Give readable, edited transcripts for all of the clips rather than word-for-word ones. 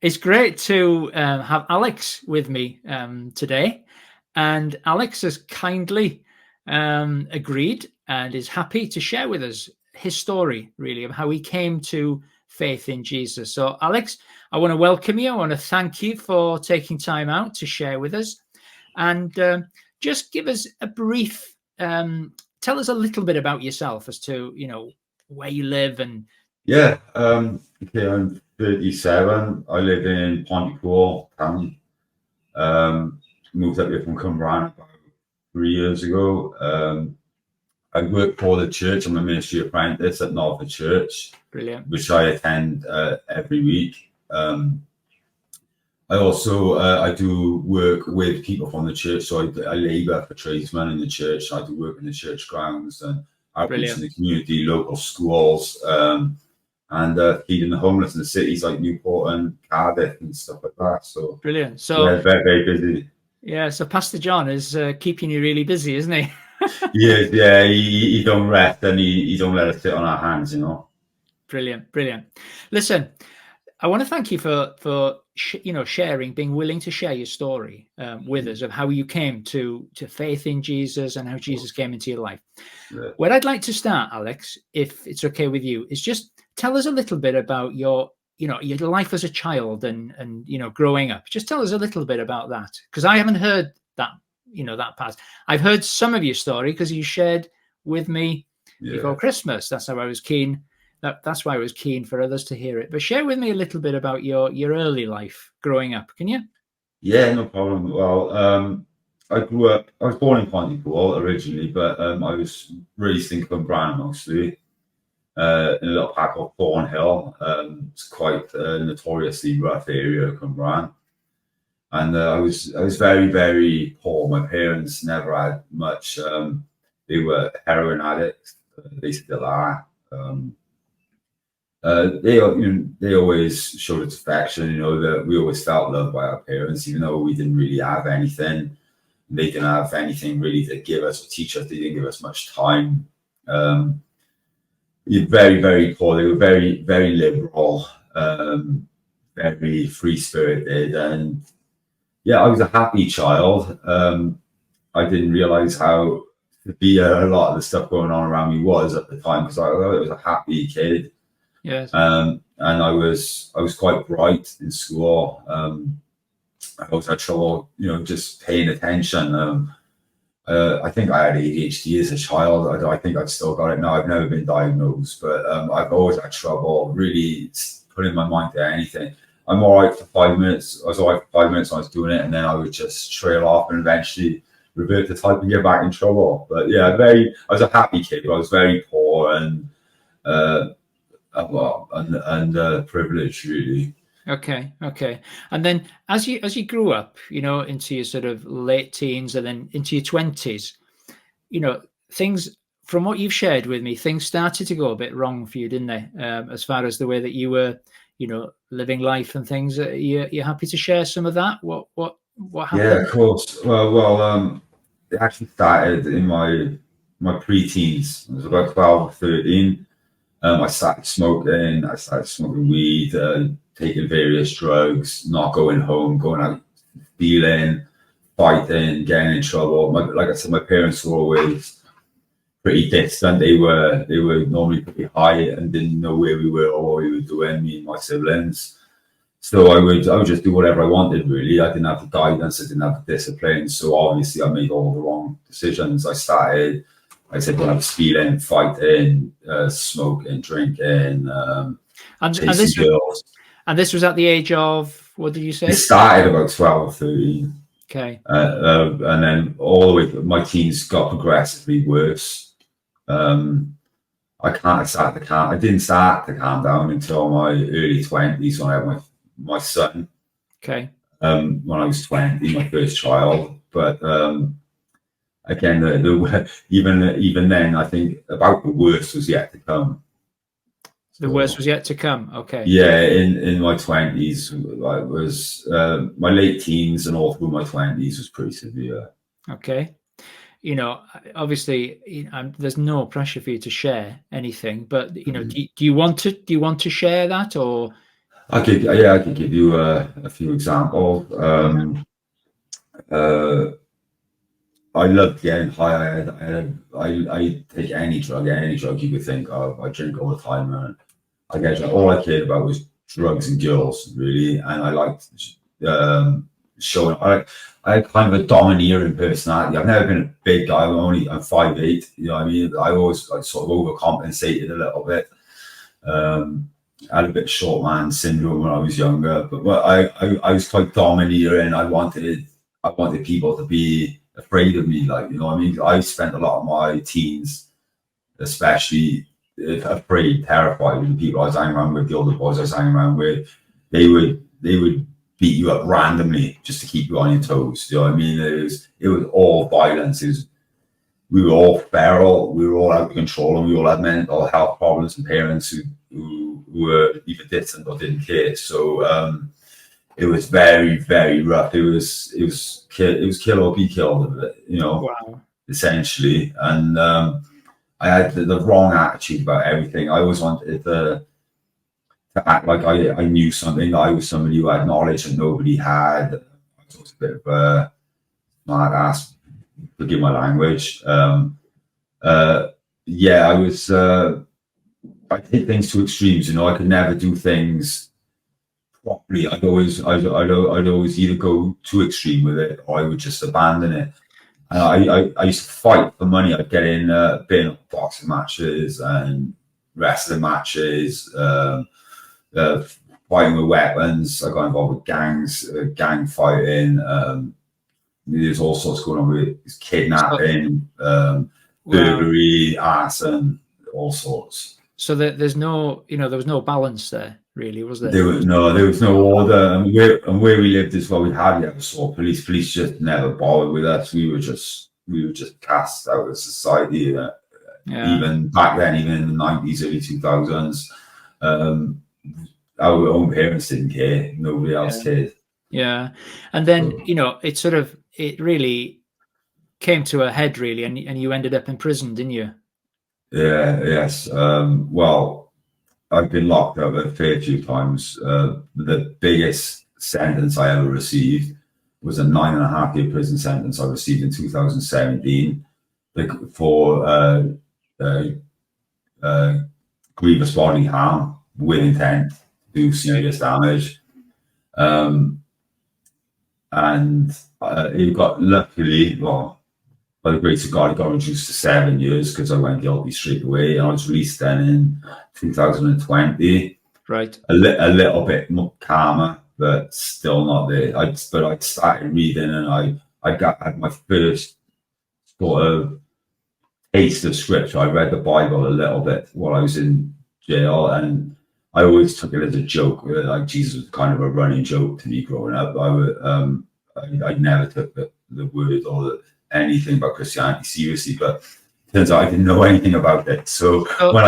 It's great to have Alex with me today. And Alex has kindly agreed and is happy to share with us his story, really, of how he came to faith in Jesus. So, Alex, I want to welcome you. I want to thank you for taking time out to share with us. And just give us a brief, tell us a little bit about yourself as to, where you live and. Yeah, okay, I'm 37. I live in Pontypool town. Moved up here from Cumbraen about 3 years ago. I work for the church. I'm a ministry apprentice at Noddfa Church, Brilliant. which I attend every week. I also I do work with people from the church, so I labour for tradesmen in the church. I do work in the church grounds and outreach in the community, local schools, and feeding the homeless in the cities like Newport and Cardiff and stuff like that. So brilliant. So yeah, very, very busy. Yeah, so Pastor John is keeping you really busy, isn't he? Yeah, he don't rest and he don't let us sit on our hands, Brilliant. Listen, I want to thank you for sharing, being willing to share your story with us of how you came to faith in Jesus and how Jesus came into your life. Yeah. Where I'd like to start, Alex, if it's okay with you, is just tell us a little bit about your life as a child and growing up. Just tell us a little bit about that, because I haven't heard that that part. I've heard some of your story because you shared with me before Christmas. That's how I was keen. That's why I was keen for others to hear it. But share with me a little bit about your early life growing up, can you? Yeah, no problem. Well, I was born in Pontypool originally, but I was raised in Cumbraen mostly, in a little park called Funnell. It's quite a notoriously rough area of Cumbraen. And I was very, very poor. My parents never had much. They were heroin addicts. They still are. They always showed us affection. That we always felt loved by our parents, even though we didn't really have anything. They didn't have anything really to give us or teach us. They didn't give us much time. Very, very poor. They were very, very liberal, very free spirited, and yeah, I was a happy child. I didn't realize how severe a lot of the stuff going on around me was at the time, because I was a happy kid. Yes. And I was quite bright in school. I always had trouble, just paying attention. I think I had ADHD as a child. I think I've still got it now. I've never been diagnosed, but I've always had trouble really putting my mind to anything. I'm all right for 5 minutes. I was all right for 5 minutes when I was doing it, and then I would just trail off and eventually revert to type and get back in trouble. But yeah, I was a happy kid. I was very poor and privileged, really. Okay. And then as you grew up, into your sort of late teens and then into your 20s, things, from what you've shared with me, things started to go a bit wrong for you, didn't they? As far as the way that you were, living life and things. You're happy to share some of that? What happened? Yeah, of course. Well, it actually started in my pre-teens. I was about 12 or 13. I started smoking weed, taking various drugs, not going home, going out, stealing, fighting, getting in trouble. Like I said, my parents were always pretty distant. They were normally pretty high and didn't know where we were or what we were doing, me and my siblings. So I would just do whatever I wanted, really. I didn't have the guidance, I didn't have the discipline. So obviously I made all the wrong decisions. I said when I was stealing, fighting, smoking, drinking, chasing girls. And this was at the age of, what did you say? It started about 12 or 13. Okay. And then all the way, my teens got progressively worse. I didn't start to calm down until my early 20s when I had my son. Okay. When I was 20, my first child. But again, even then, I think about the worst was yet to come. The worst was yet to come. Okay. Yeah, in my 20s, I was my late teens and all through my 20s was pretty severe. Okay. Obviously, there's no pressure for you to share anything, but do you want to share that, or? I could give you a few examples. I love getting high. I take any drug you could think of. I drink all the time, and I guess all I cared about was drugs and girls, really. And I liked showing. I had kind of a domineering personality. I've never been a big guy. I'm 5'8". You know what I mean? I always sort of overcompensated a little bit. I had a bit of short man syndrome when I was younger, but I was quite domineering. I wanted people to be afraid of me, like, you know what I mean? I spent a lot of my teens, especially afraid, terrified of the people I was hanging around with, the older boys I was hanging around with. They would beat you up randomly just to keep you on your toes. You know what I mean? It was all violence. We were all feral, we were all out of control, and we all had mental health problems and parents who were either distant or didn't care. So it was very, very rough. It was kill or be killed, you know, Wow. essentially. And I had the wrong attitude about everything. I always wanted to act like I knew something. I was somebody who had knowledge that nobody had. I was a bit of a smart ass, forgive my language. Yeah, I take things to extremes. You know, I could never do things properly. I'd always either go too extreme with it, or I would just abandon it. And I used to fight for money. I'd get in bin boxing matches and wrestling matches, fighting with weapons. I got involved with gangs, gang fighting. There's all sorts going on with kidnapping, burglary, arson, all sorts. So there's no, there was no balance there, really, was there? There was no order, and where we lived as well, we hardly ever saw police. Police just never bothered with us. We were just cast out of society. Even back then, even in the 90s, early 2000s, our own parents didn't care. Nobody else cared. Yeah, and then it really came to a head, really, and you ended up in prison, didn't you? Yeah. Yes. Well, I've been locked up a fair few times. The biggest sentence I ever received was a 9.5-year prison sentence I received in 2017 for grievous bodily harm with intent to do serious damage. And it got, luckily, well, by the grace of God, it got reduced to 7 years because I went guilty straight away. And I was released then in 2020. Right. A little bit more calmer, but still not there. I started reading, and I had my first sort of taste of scripture. I read the Bible a little bit while I was in jail, and I always took it as a joke. Like Jesus was kind of a running joke to me growing up. I never took the word or anything about Christianity seriously, but it turns out I didn't know anything about it. So when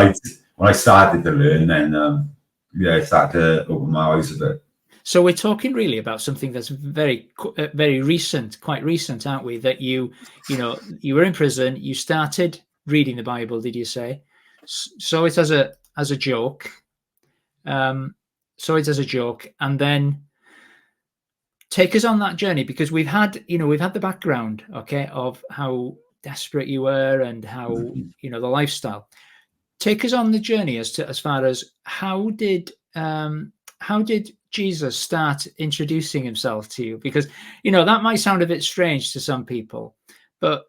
I started to learn, then I started to open my eyes a bit. So we're talking really about something that's very, very recent, quite recent, aren't we? That you were in prison, you started reading the Bible, did you say? So it as a joke. So it as a joke, and then take us on that journey, because we've had the background, okay, of how desperate you were and how the lifestyle. Take us on the journey as far as how did Jesus start introducing himself to you? Because that might sound a bit strange to some people, but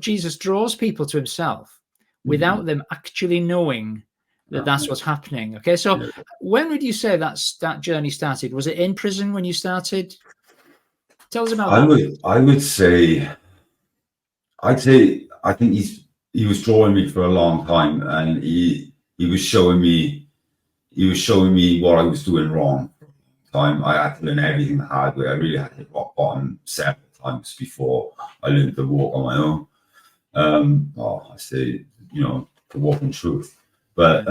Jesus draws people to himself without them actually knowing that's what's happening. Okay, so when would you say that journey started? Was it in prison when you started? Tell us about that. I'd say I think he was drawing me for a long time, and he was showing me what I was doing wrong. I had to learn everything the hard way. I really had to hit rock bottom several times before I learned to walk on my own. I say, to walk in truth. But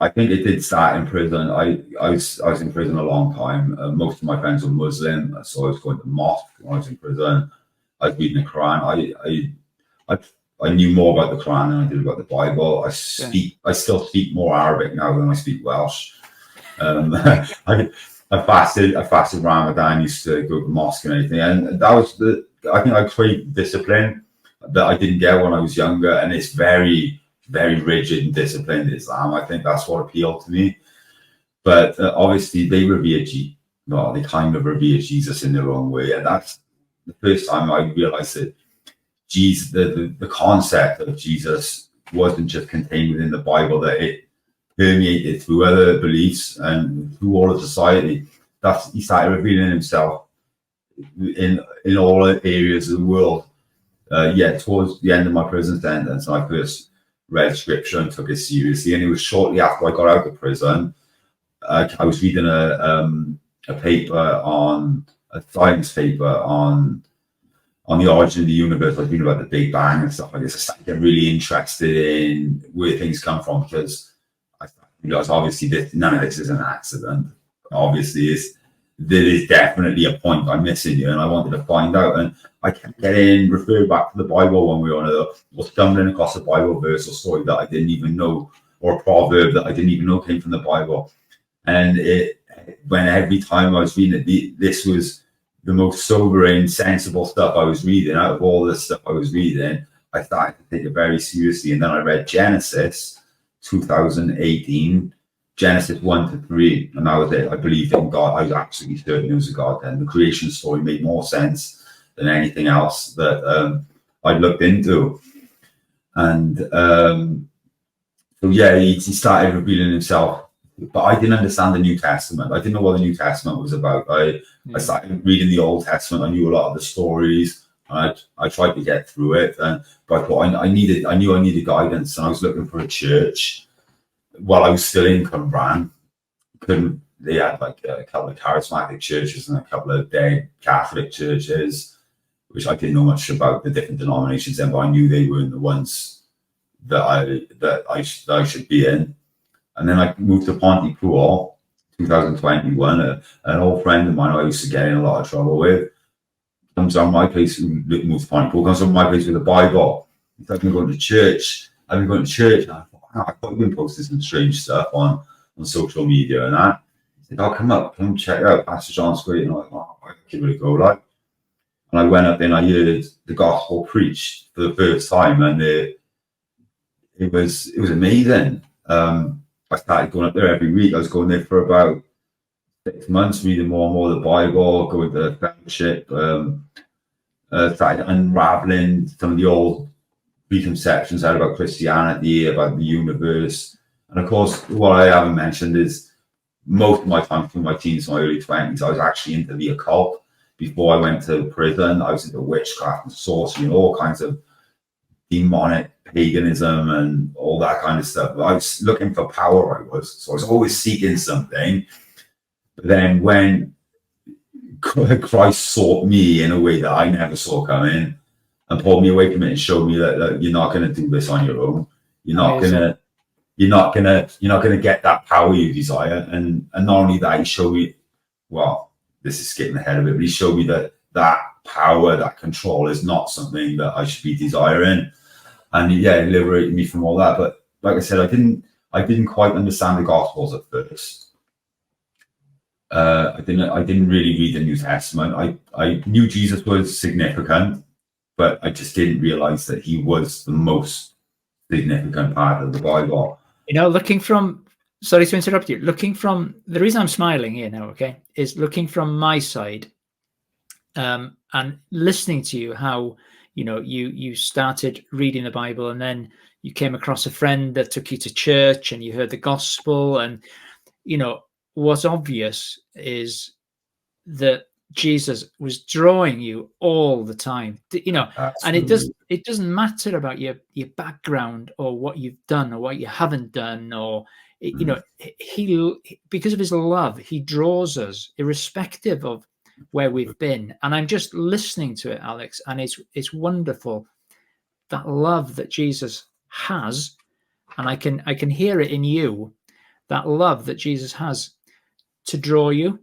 I think it did start in prison. I was in prison a long time. Most of my friends were Muslim, so I was going to mosque when I was in prison. I was reading the Quran. I knew more about the Quran than I did about the Bible. I still speak more Arabic now than I speak Welsh. I fasted Ramadan, used to go to the mosque and everything. And that was I think I created discipline that I didn't get when I was younger. And it's very, very rigid and disciplined Islam. I think that's what appealed to me. But obviously they kind of revere Jesus in their own way. And that's the first time I realized that Jesus, the concept of Jesus wasn't just contained within the Bible, that it permeated through other beliefs and through all of society. He started revealing himself in all areas of the world. Towards the end of my prison sentence, I first read scripture and took it seriously. And it was shortly after I got out of prison. I was reading a science paper on the origin of the universe. I was reading about the Big Bang and stuff like this. I started getting really interested in where things come from, because I realized obviously none of this is an accident. Obviously, there is definitely a point I'm missing here, and I wanted to find out. And I kept getting referred back to the Bible when we were on or stumbling across a Bible verse or story that I didn't even know, or a proverb that I didn't even know came from the Bible. And when every time I was reading it, this was the most sobering, sensible stuff I was reading. Out of all the stuff I was reading, I started to take it very seriously. And then I read Genesis 2018, Genesis 1-3, and that was it. I believed in God. I was absolutely certain it was a God then. The creation story made more sense than anything else that I'd looked into. And he started revealing himself. But I didn't understand the New Testament. I didn't know what the New Testament was about. I started reading the Old Testament. I knew a lot of the stories. I tried to get through it, but I thought I knew I needed guidance, and I was looking for a church while I was still in Cumbrain. They had like a couple of charismatic churches and a couple of dead Catholic churches, which I didn't know much about the different denominations then, but I knew they weren't the ones that I should be in. And then I moved to Pontypool, 2021. An old friend of mine I used to get in a lot of trouble with comes on my place, moved to Pontypool, comes on my place with a Bible. He's like, I've been going to church. And I thought you've been posting some strange stuff on social media and that. He said, come check it out. Pastor John's great. And I'm like, I'll give it a go. And I went up and I heard the gospel preached for the first time, and it was amazing. I started going up there every week. I was going there for about 6 months, reading more and more of the Bible, going to fellowship, started unraveling some of the old preconceptions I had about Christianity, about the universe. And of course, what I haven't mentioned is most of my time through my teens and my early 20s, I was actually into the occult. Before I went to prison, I was into witchcraft and sorcery and all kinds of demonic paganism and all that kind of stuff. I was looking for power. So I was always seeking something. But then when Christ sought me in a way that I never saw coming and pulled me away from it and showed me that you're not going to do this on your own. You're not going to get that power you desire. And not only that, he showed me, well, this is skipping ahead of it, but he showed me that power, that control is not something that I should be desiring. And it liberated me from all that. But like I said, I didn't quite understand the Gospels at first. I didn't really read the New Testament. I knew Jesus was significant, but I just didn't realize that he was the most significant part of the Bible. Sorry to interrupt you. The reason I'm smiling here now, okay, is looking from my side, and listening to you, how you started reading the Bible, and then you came across a friend that took you to church, and you heard the gospel, and what's obvious is that Jesus was drawing you all the time, and it doesn't matter about your background or what you've done or what you haven't done, or he because of his love, he draws us irrespective of where we've been. And I'm just listening to it, Alex, and it's wonderful, that love that Jesus has, and I can hear it in you, that love that Jesus has to draw you.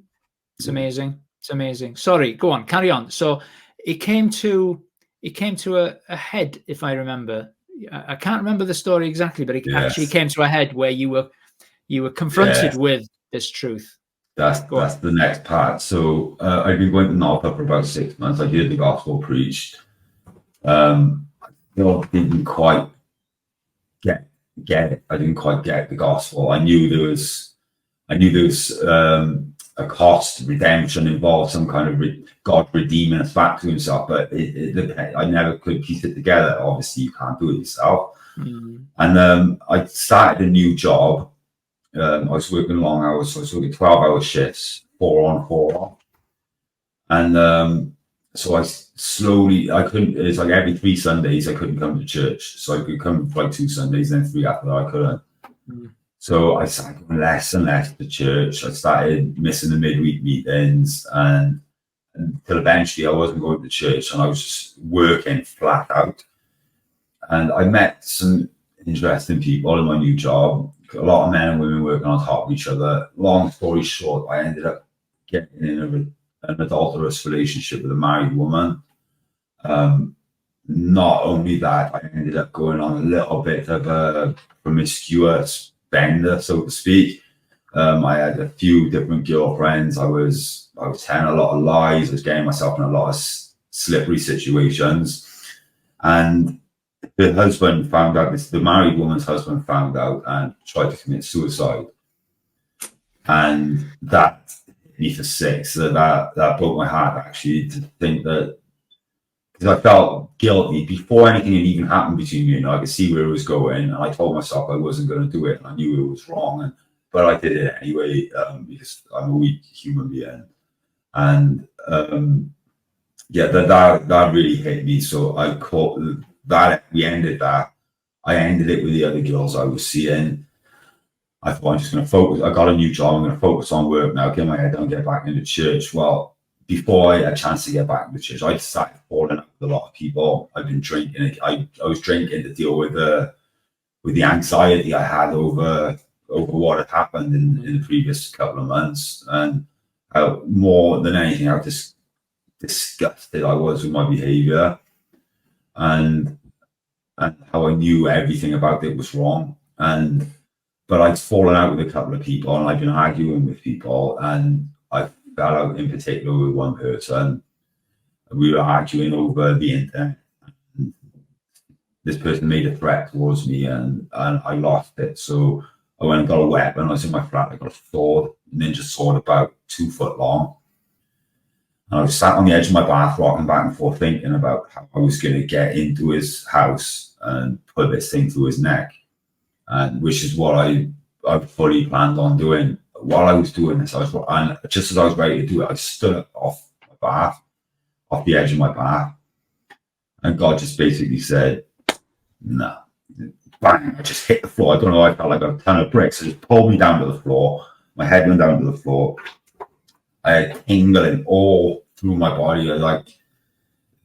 It's amazing. It's amazing. Sorry, go on, carry on. So it came to a head, if I remember. I can't remember the story exactly, but it actually came to a head where you were confronted with this truth? That's the next part. So I've been going to Noddfa for about 6 months. I heard the gospel preached. Didn't quite get it. I didn't quite get the gospel. I knew there was a cost, redemption involved, some kind of God redeeming us back to himself, but I never could piece it together. Obviously, you can't do it yourself. And I started a new job. I was working long hours, so I was working 12-hour shifts, 4 on, 4 off. And so I couldn't, it's like every 3 Sundays I couldn't come to church. So I could come for like 2 Sundays, then 3 after that I couldn't. So I started going less and less to church. I started missing the midweek meetings, and until eventually I wasn't going to church and I was just working flat out. And I met some interesting people in my new job, a lot of men and women working on top of each other. Long story short, I ended up getting in an adulterous relationship with a married woman. Not only that, I ended up going on a little bit of a promiscuous bender, so to speak. I had a few different girlfriends. I was telling a lot of lies. I was getting myself in a lot of slippery situations. And the husband found out, the married woman's husband found out and tried to commit suicide. And that hit me for 6. So that broke my heart, actually, to think that, because I felt guilty before anything had even happened between me. I could see where it was going, and I told myself I wasn't going to do it, and I knew it was wrong, but I did it anyway, because I'm a weak human being. And that really hit me. So I caught that. We ended that. I ended it with the other girls I was seeing. I thought, I'm just going to focus. I got a new job. I'm going to focus on work now. Get my head down, get back into church. Well, before I had a chance to get back into church, I started falling out with a lot of people. I've been drinking. I was drinking to deal with the anxiety I had over what had happened in the previous couple of months, and more than anything, how disgusted I was with my behaviour, and how I knew everything about it was wrong. But I'd fallen out with a couple of people, and I'd been arguing with people, and I fell out in particular with one person. We were arguing over the internet. This person made a threat towards me, and I lost it. So I went and got a weapon. I was in my flat. I got a sword, a ninja sword about 2 foot long. And I was sat on the edge of my bath, rocking back and forth, thinking about how I was going to get into his house and put this thing through his neck, and which is what I fully planned on doing. While I was doing this, and just as I was ready to do it, I stood up off the edge of my bath, and God just basically said, "No." Bang! I just hit the floor. I don't know. I felt like a ton of bricks. It just pulled me down to the floor. My head went down to the floor. I had tingling all through my body,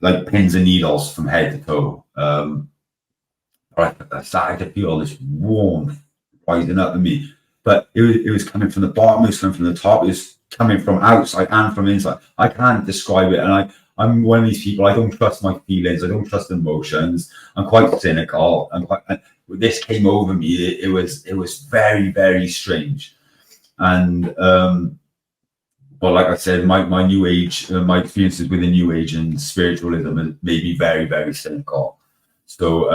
like pins and needles from head to toe. I started to feel this warmth rising up in me, but it was coming from the bottom. It was coming from the top. It was coming from outside and from inside. I can't describe it, and I'm one of these people. I don't trust my feelings. I don't trust emotions. I'm quite cynical. And this came over me. It was very, very strange. And well, like I said, my new age, my experiences with the new age and spiritualism made me very, very cynical. So,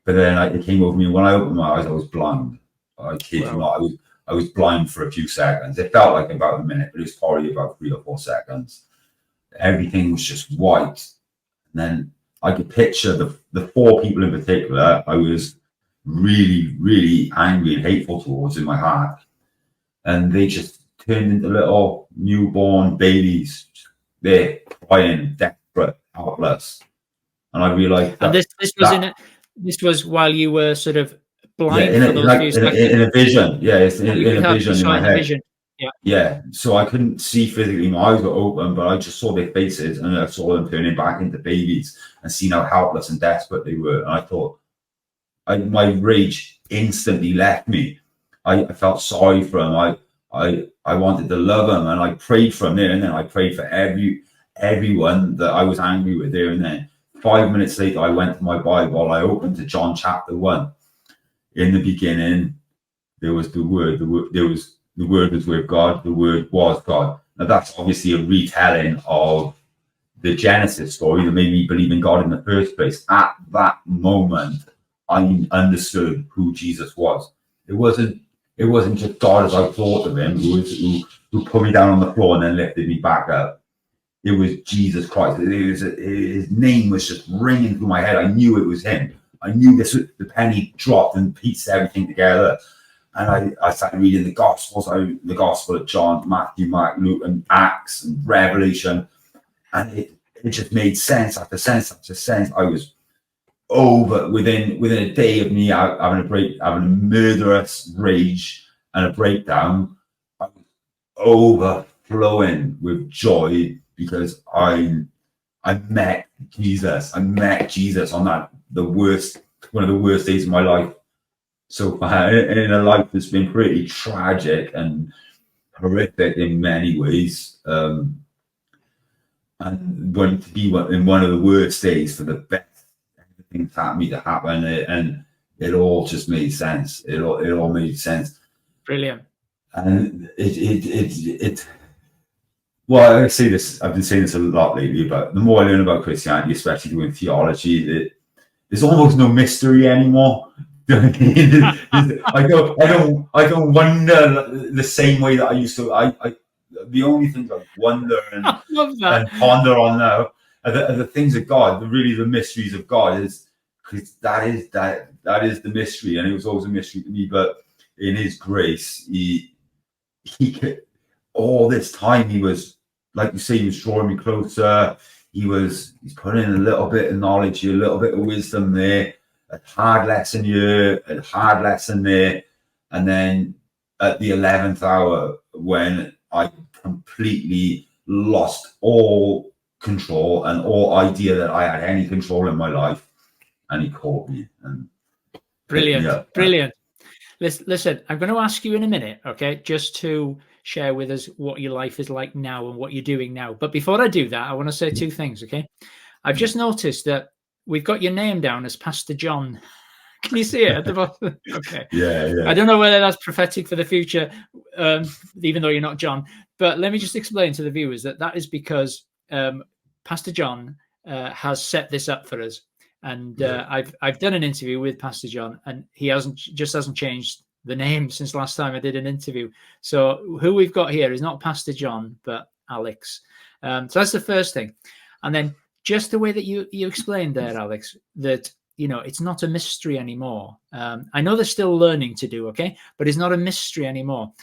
but then it came over me. When I opened my eyes, I was blind. I kid you not. I was blind for a few seconds. It felt like about a minute, but it was probably about 3 or 4 seconds. Everything was just white. And then I could picture the 4 people in particular I was really, really angry and hateful towards in my heart. And they just turned into little newborn babies. They're crying, desperate, helpless. And I realized that. And this was while you were sort of blind in a vision. Yeah, it's in a vision in my head. Yeah, so I couldn't see physically. My eyes were open, but I just saw their faces, and I saw them turning back into babies and seeing how helpless and desperate they were. And I thought, my rage instantly left me. I felt sorry for them. I wanted to love them, and I prayed for them there and then. I prayed for everyone that I was angry with there and then. 5 minutes later, I went to my Bible. I opened to John chapter 1. In the beginning, there was the Word. There was the Word was with God, the Word was God. Now that's obviously a retelling of the Genesis story that made me believe in God in the first place. At that moment, I understood who Jesus was. It wasn't just God as I thought of him, who put me down on the floor and then lifted me back up. It was Jesus Christ. His name was just ringing through my head. I knew it was him. I knew the penny dropped and pieced everything together. And I started reading the Gospels, the Gospel of John, Matthew, Mark, Luke, and Acts, and Revelation. And it just made sense after sense after sense. I was over within a day of me having a murderous rage and a breakdown. I was overflowing with joy because I met Jesus. I met Jesus on one of the worst days of my life so far, in a life that's been pretty tragic and horrific in many ways. And going to be in one of the worst days for the best, everything's happened to happen, and it all just made sense. It all made sense. Brilliant. And it well, I say this, I've been saying this a lot lately, but the more I learn about Christianity, especially doing theology, there's almost no mystery anymore. I don't wonder the same way that I used to. The only things I wonder and ponder on now are the things of God. The mysteries of God is, because that is the mystery, and it was always a mystery to me. But in His grace, He could, all this time He was, like you say, He was drawing me closer. He's putting in a little bit of knowledge here, a little bit of wisdom there, a hard lesson here, a hard lesson there, and then at the 11th hour, when I completely lost all control and all idea that I had any control in my life, and He caught me. And brilliant. Listen, I'm going to ask you in a minute, okay, just to share with us what your life is like now and what you're doing now. But before I do that, I want to say two things, okay? I've just noticed that we've got your name down as Pastor John. Can you see it at the bottom? Okay. Yeah. I don't know whether that's prophetic for the future, even though you're not John. But let me just explain to the viewers that is because Pastor John has set this up for us. And I've done an interview with Pastor John, and he hasn't changed the name since last time I did an interview. So who we've got here is not Pastor John, but Alex. So that's the first thing. And then just the way that you explained there, Alex, that, you know, it's not a mystery anymore. I know there's still learning to do, okay, but it's not a mystery anymore.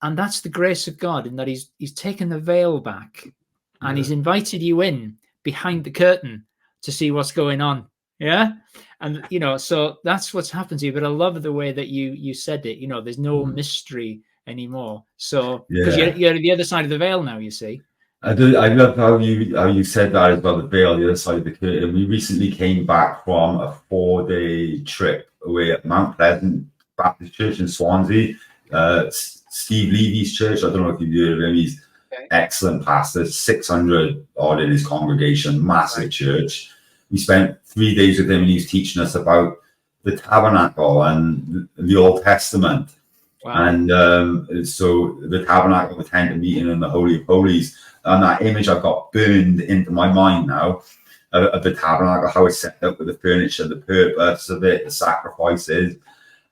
And that's the grace of God, in that he's taken the veil back and He's invited you in behind the curtain to see what's going on. Yeah. And, you know, so that's what's happened to you. But I love the way that you said it. You know, there's no mystery anymore. So because you're the other side of the veil now, you see. I love how you said that as well, the veil, the other side of the curtain. We recently came back from a 4-day trip away at Mount Pleasant Baptist Church in Swansea. Steve Levy's church. I don't know if you've heard of him. He's excellent pastor, 600 odd in his congregation, massive church. We spent 3 days with him, and he was teaching us about the tabernacle and the Old Testament. Wow. And so the tabernacle, the tent of meeting, and the Holy of Holies. And that image I've got burned into my mind now of the tabernacle, how it's set up with the furniture, the purpose of it, the sacrifices.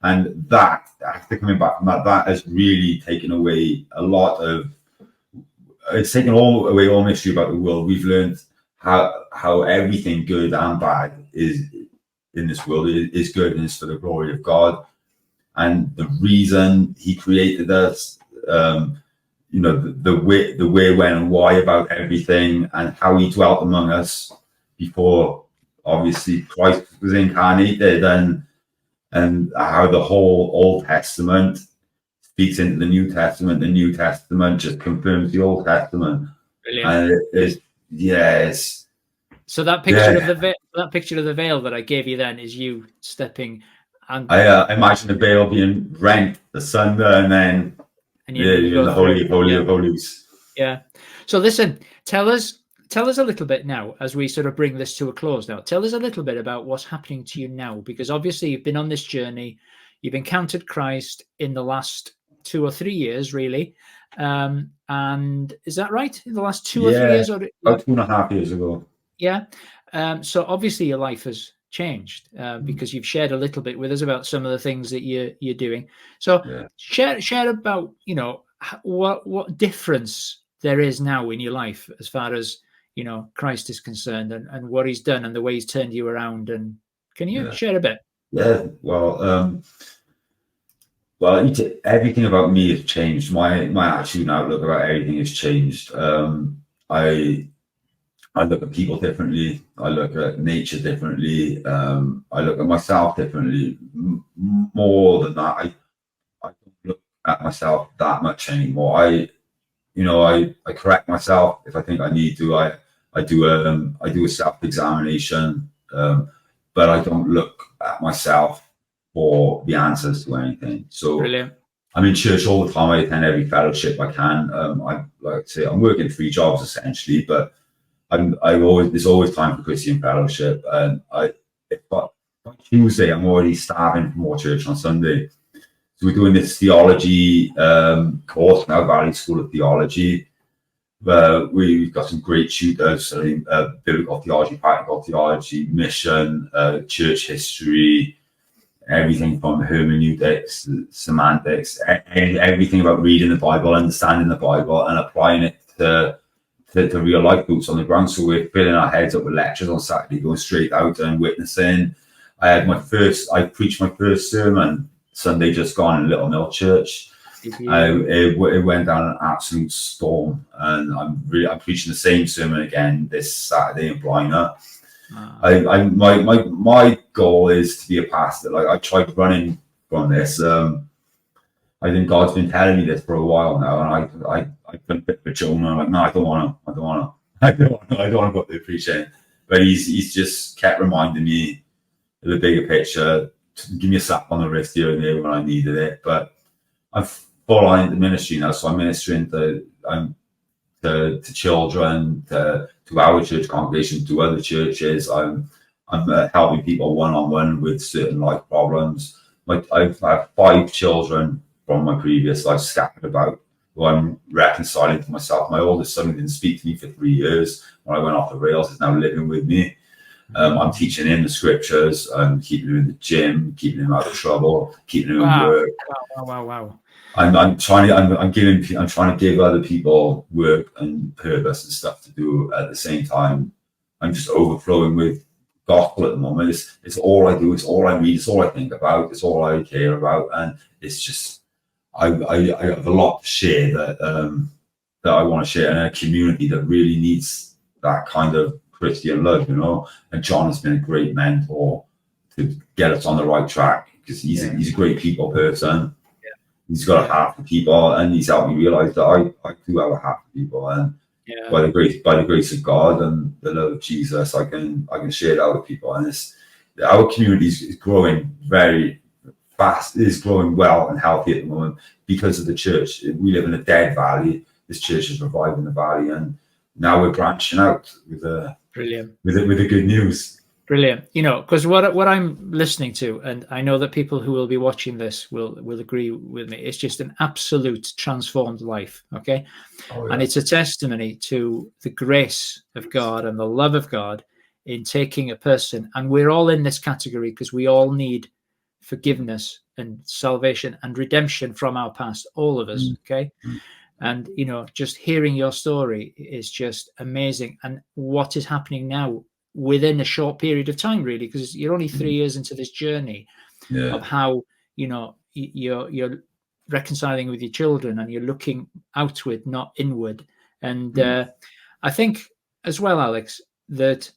And that, after coming back from that has really taken away a lot of, it's taken away all mystery about the world. We've learned how everything good and bad is in this world is good, and is for the glory of God. And the reason He created us, you know, the where, when, and why about everything, and how He dwelt among us before, obviously, Christ was incarnated, and how the whole Old Testament speaks into the New Testament. The New Testament just confirms the Old Testament. Brilliant. And yes. So that picture of the veil that I gave you then is you stepping. And I imagine the veil being rent asunder, and then the Holy of Holies. Yeah. So listen, tell us a little bit now, as we sort of bring this to a close now. Tell us a little bit about what's happening to you now, because obviously you've been on this journey. You've encountered Christ in the last 2 or 3 years, really. And is that right? In the last 2 or 3 Yeah, years, or about 2.5 years ago. yeah. So obviously your life has changed because you've shared a little bit with us about some of the things that you're doing. So Yeah. share about what difference there is now in your life as far as Christ is concerned, and what He's done and the way He's turned you around. And can you Yeah. share a bit? Yeah. Well, everything about me has changed. My attitude and outlook about everything has changed. I look at people differently. I look at nature differently. I look at myself differently. More than that, I don't look at myself that much anymore. I correct myself if I think I need to. I do a self-examination, but I don't look at myself for the answers to anything. So Brilliant. I'm in church all the time. I attend every fellowship I can. I like to say I'm working 3 jobs essentially, but there's always time for Christian fellowship. And by Tuesday I'm already starving for more church on Sunday. So we're doing this theology course now, Valley School of Theology. We've got some great tutors, biblical theology, practical theology, mission, church history, everything from hermeneutics, semantics, everything about reading the Bible, understanding the Bible, and applying it to real life boots on the ground. So we're filling our heads up with lectures on Saturday, going straight out and witnessing. I preached my first sermon Sunday just gone in Little Mill Church. It went down an absolute storm, and I'm preaching the same sermon again this Saturday in Blina. My goal is to be a pastor. Like, I tried running from this. I think God's been telling me this for a while now, and I've been a bit of a Jonah. I'm like, no, I don't want to put the preaching. But he's just kept reminding me of the bigger picture. Give me a slap on the wrist here and there when I needed it. But I'm full on into ministry now, so I'm ministering to children, to our church congregation, to other churches. I'm helping people one-on-one with certain life problems. I have 5 children from my previous life scattered about, who I'm reconciling to myself. My oldest son, who didn't speak to me for 3 years when I went off the rails, is now living with me. I'm teaching him the scriptures. I'm keeping him in the gym, keeping him out of trouble, keeping him in work. Wow. I'm trying to give other people work and purpose and stuff to do at the same time. I'm just overflowing with gospel at the moment. It's all I do. It's all I read. It's all I think about. It's all I care about. And it's just, I have a lot to share that I want to share in a community that really needs that kind of Christian love, And John has been a great mentor to get us on the right track, because he's a great people person. He's got a heart for people, and he's helped me realize that I do have a heart for people, and by the grace of God and the love of Jesus, I can share that with people. And our community is growing very fast. It is growing well and healthy at the moment because of the church. We live in a dead valley. This church is reviving the valley, and now we're branching out with the good news. Brilliant. Because what I'm listening to, and I know that people who will be watching this will agree with me, it's just an absolute transformed life. Okay. Oh, yeah. And it's a testimony to the grace of God and the love of God in taking a person. And we're all in this category because we all need forgiveness and salvation and redemption from our past, all of us. Okay. And, just hearing your story is just amazing. And what is happening now within a short period of time, really, because you're only 3 years into this journey of how, you're reconciling with your children, and you're looking outward, not inward. And I think as well, Alex, that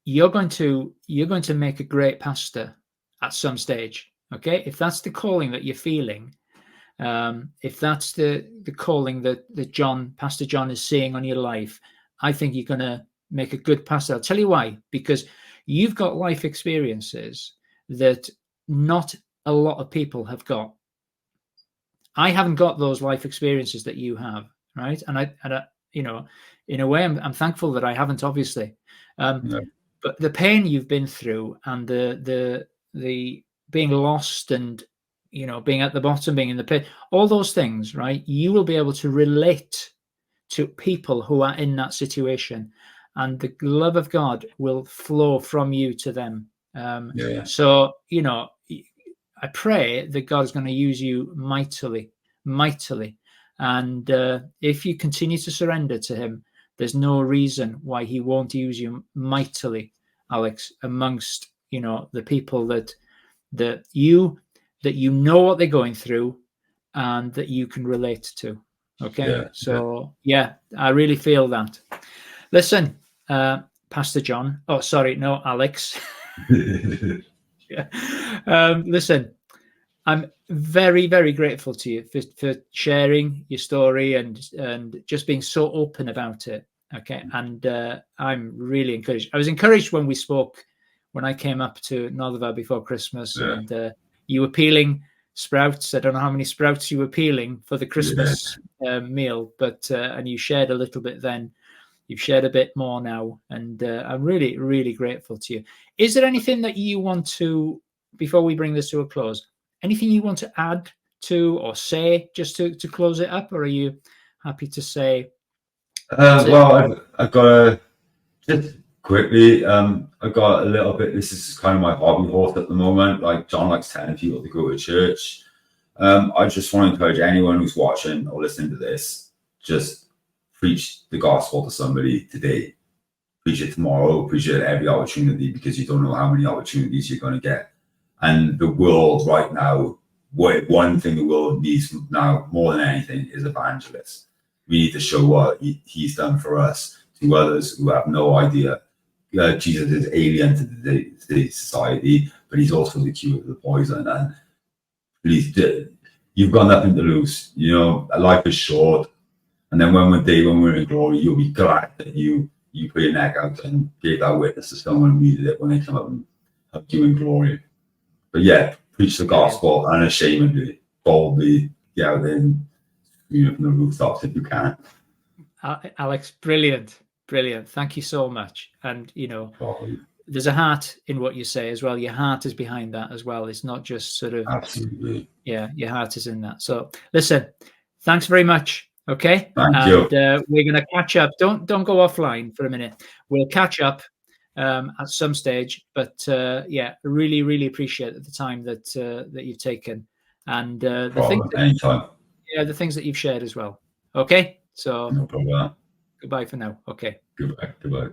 you're going to make a great pastor at some stage. Okay. If that's the calling that you're feeling, if that's the calling that Pastor John is seeing on your life, I think you're going to make a good pastor. I'll tell you why. Because you've got life experiences that not a lot of people have got. I haven't got those life experiences that you have, right? And I in a way, I'm thankful that I haven't, obviously. But the pain you've been through, and the being lost and being at the bottom, being in the pit, all those things, right? You will be able to relate to people who are in that situation, and the love of God will flow from you to them. So, I pray that God is going to use you mightily, mightily. And if you continue to surrender to him, there's no reason why he won't use you mightily, Alex, amongst, the people that you know what they're going through and that you can relate to. Okay. So yeah, I really feel that. Listen, Pastor John. Oh, sorry, no, Alex. Yeah. Listen, I'm very, very grateful to you for sharing your story and just being so open about it. Okay. And I'm really encouraged. I was encouraged when we spoke, when I came up to Noddfa before Christmas, and you were peeling sprouts. I don't know how many sprouts you were peeling for the Christmas meal, but and you shared a little bit then. You've shared a bit more now, and I'm really, really grateful to you. Is there anything that you want to, before we bring this to a close, anything you want to add to or say just to close it up, or are you happy to say? Well, I've got a just quickly. I've got a little bit. This is kind of my hobby horse at the moment. Like John likes telling people to go to church. I just want to encourage anyone who's watching or listening to this, just preach the gospel to somebody today. Preach it tomorrow. Preach it at every opportunity, because you don't know how many opportunities you're going to get. And the world right now, one thing the world needs now more than anything is evangelists. We need to show what he's done for us to others who have no idea. Jesus is alien to today's society, but he's also the cure to the poison. And please, you've got nothing to lose. Life is short. And then when we're in glory, you'll be glad that you put your neck out and gave that witness to someone who needed it when they come up and help you in glory. But yeah, preach the gospel unashamedly, boldly, get out there and from the rooftops if you can. Alex, brilliant. Thank you so much. And there's a heart in what you say as well. Your heart is behind that as well. It's not just sort of absolutely. Yeah, your heart is in that. So listen, thanks very much. Okay, thank you. We're going to catch up. Don't go offline for a minute. We'll catch up at some stage. But yeah, really, really appreciate the time that you've taken, and the things anytime. Yeah, the things that you've shared as well. Okay, so no problem. Goodbye for now. Okay. Goodbye.